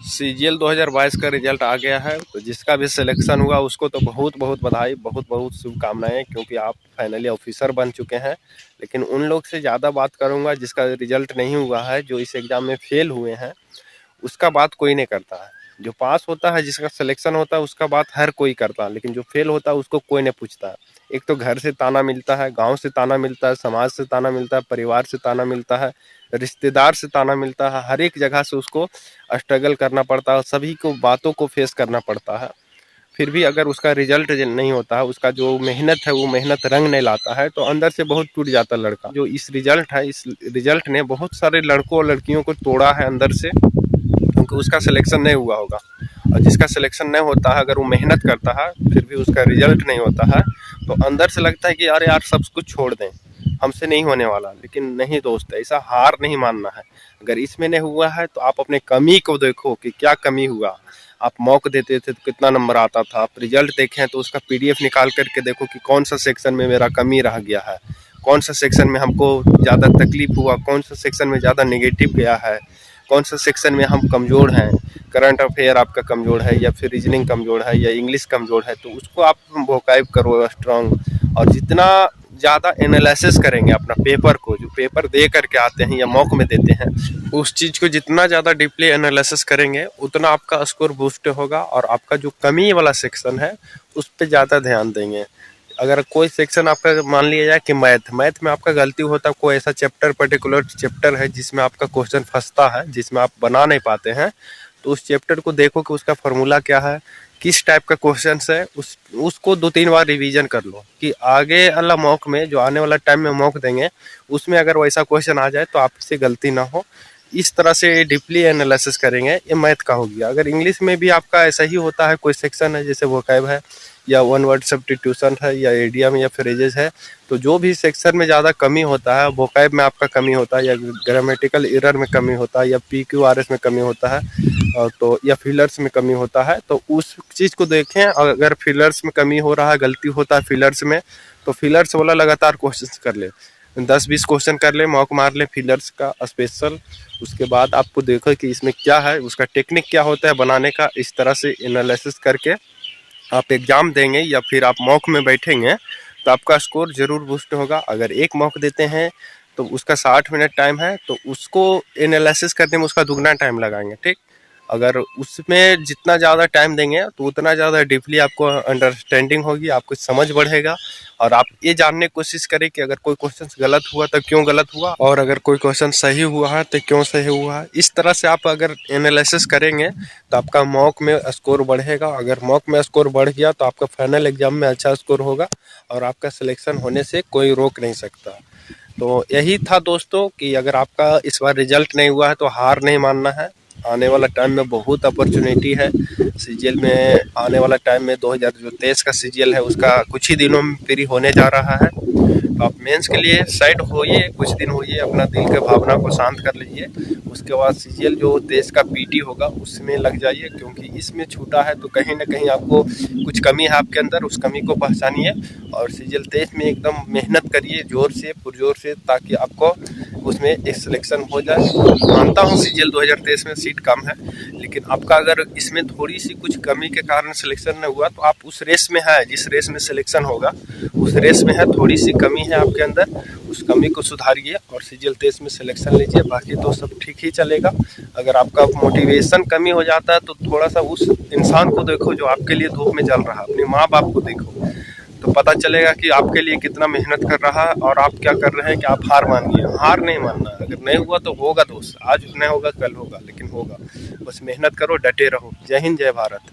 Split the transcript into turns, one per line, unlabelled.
CGL 2022 का result आ गया है। तो जिसका भी सिलेक्शन हुआ उसको तो बहुत बहुत बधाई, बहुत बहुत शुभकामनाएं, क्योंकि आप फाइनली ऑफिसर बन चुके हैं। लेकिन उन लोग से ज़्यादा बात करूंगा जिसका रिजल्ट नहीं हुआ है, जो इस एग्ज़ाम में फेल हुए हैं। उसका बात कोई नहीं करता है। जो पास होता है, जिसका सिलेक्शन होता है, उसका बात हर कोई करता है। लेकिन जो फेल होता है उसको कोई नहीं पूछता है। एक तो घर से ताना मिलता है, गांव से ताना मिलता है, समाज से ताना मिलता है, परिवार से ताना मिलता है, रिश्तेदार से ताना मिलता है। हर एक जगह से उसको स्ट्रगल करना पड़ता है, सभी को बातों को फेस करना पड़ता है। फिर भी अगर उसका रिजल्ट नहीं होता है, उसका जो मेहनत है वो मेहनत रंग नहीं लाता है, तो अंदर से बहुत टूट जाता है लड़का। जो इस रिजल्ट है, इस रिजल्ट ने बहुत सारे लड़कों और लड़कियों को तोड़ा है अंदर से, क्योंकि उसका सिलेक्शन नहीं हुआ होगा। और जिसका सिलेक्शन नहीं होता है, अगर वो मेहनत करता है फिर भी उसका रिजल्ट नहीं होता है, तो अंदर से लगता है कि अरे यार सब कुछ छोड़ दें, हमसे नहीं होने वाला। लेकिन नहीं दोस्त, ऐसा हार नहीं मानना है। अगर इसमें नहीं हुआ है तो आप अपने कमी को देखो कि क्या कमी हुआ। आप मॉक देते थे तो कितना नंबर आता था, आप रिजल्ट देखें तो उसका पीडीएफ निकाल करके देखो कि कौन सा सेक्शन में मेरा कमी रह गया है, कौन सा सेक्शन में हमको ज़्यादा तकलीफ हुआ, कौन सा सेक्शन में ज़्यादा नेगेटिव गया है, कौन सा सेक्शन में हम कमज़ोर हैं। करंट अफेयर आपका कमज़ोर है, या फिर रीजनिंग कमज़ोर है, या इंग्लिश कमज़ोर है, तो उसको आप वोकैब करो स्ट्रॉन्ग। और जितना ज़्यादा एनालिसिस करेंगे अपना पेपर को, जो पेपर दे करके आते हैं या मॉक में देते हैं, उस चीज़ को जितना ज़्यादा डीपली एनालिसिस करेंगे उतना आपका स्कोर बूस्ट होगा। और आपका जो कमी वाला सेक्शन है उस पर ज़्यादा ध्यान देंगे। अगर कोई सेक्शन आपका मान लिया जाए कि मैथ में आपका गलती होता है, कोई ऐसा चैप्टर, पर्टिकुलर चैप्टर है जिसमें आपका क्वेश्चन फंसता है, जिसमें आप बना नहीं पाते हैं, तो उस चैप्टर को देखो कि उसका फॉर्मूला क्या है, किस टाइप का क्वेश्चन है, उसको 2-3 बार रिवीजन कर लो कि आगे वाला मॉक में, जो आने वाला टाइम में मॉक देंगे, उसमें अगर वैसा क्वेश्चन आ जाए तो आपसे गलती ना हो। इस तरह से डीपली एनालिसिस करेंगे। ये मैथ का हो गया। अगर इंग्लिश में भी आपका ऐसा ही होता है, कोई सेक्शन है जैसे वोकैब है, या वन वर्ड सब्स्टिट्यूशन है, या इडियम या फ्रेजेस है, तो जो भी सेक्शन में ज़्यादा कमी होता है, वोकैब में आपका कमी होता है, या ग्रामेटिकल एरर में कमी होता है, या PQRS में कमी होता है, तो या फिलर्स में कमी होता है, तो उस चीज़ को देखें। अगर फिलर्स में कमी हो रहा है, गलती होता है फिलर्स में, तो फिलर्स वाला लगातार कोशिश कर ले, 10-20 क्वेश्चन कर ले, मॉक मार ले फिलर्स का स्पेशल। उसके बाद आपको देखो कि इसमें क्या है, उसका टेक्निक क्या होता है बनाने का। इस तरह से एनालिसिस करके आप एग्ज़ाम देंगे या फिर आप मॉक में बैठेंगे तो आपका स्कोर ज़रूर बूस्ट होगा। अगर एक मॉक देते हैं तो उसका 60 मिनट टाइम है, तो उसको एनालिसिस करने में उसका दुगना टाइम लगाएंगे, ठीक। अगर उसमें जितना ज़्यादा टाइम देंगे तो उतना ज़्यादा डीपली आपको अंडरस्टैंडिंग होगी, आपको समझ बढ़ेगा। और आप ये जानने की कोशिश करें कि अगर कोई क्वेश्चन गलत हुआ तो क्यों गलत हुआ, और अगर कोई क्वेश्चन सही हुआ है तो क्यों सही हुआ है। इस तरह से आप अगर एनालिसिस करेंगे तो आपका मॉक में स्कोर बढ़ेगा। अगर मॉक में स्कोर बढ़ गया तो आपका फाइनल एग्जाम में अच्छा स्कोर होगा, और आपका सिलेक्शन होने से कोई रोक नहीं सकता। तो यही था दोस्तों कि अगर आपका इस बार रिजल्ट नहीं हुआ है तो हार नहीं मानना है। आने वाला टाइम में बहुत अपॉर्चुनिटी है। सीजीएल में आने वाला टाइम में 2023 का सीजीएल है, उसका कुछ ही दिनों में फ्री होने जा रहा है। तो आप मेंस के लिए साइड होइए, कुछ दिन होइए, अपना दिल के भावना को शांत कर लीजिए। उसके बाद सीजीएल जो देश का पीटी होगा उसमें लग जाइए, क्योंकि इसमें छूटा है तो कहीं ना कहीं आपको कुछ कमी है आपके अंदर, उस कमी को पहचानिए। और सीजीएल देश में एकदम मेहनत करिए जोर से, पुरजोर से, ताकि आपको उसमें एक सिलेक्शन हो जाए। मानता हूँ सीजीएल 2023 में सीट कम है, लेकिन आपका अगर इसमें थोड़ी सी कुछ कमी के कारण सिलेक्शन नहीं हुआ तो आप उस रेस में है, जिस रेस में सिलेक्शन होगा उस रेस में है, थोड़ी सी कमी है आपके अंदर, उस कमी को सुधारिए और सीजीएल 23 में सिलेक्शन लीजिए। बाकी तो सब ठीक ही चलेगा। अगर आपका मोटिवेशन कमी हो जाता है तो थोड़ा सा उस इंसान को देखो जो आपके लिए धूप में जल रहा है, अपने माँ बाप को देखो, तो पता चलेगा कि आपके लिए कितना मेहनत कर रहा है और आप क्या कर रहे हैं कि आप हार मानिए। हार नहीं मानना, अगर नहीं हुआ तो होगा दोस्त, आज नहीं होगा कल होगा, लेकिन होगा। बस मेहनत करो, डटे रहो। जय हिंद, जय भारत।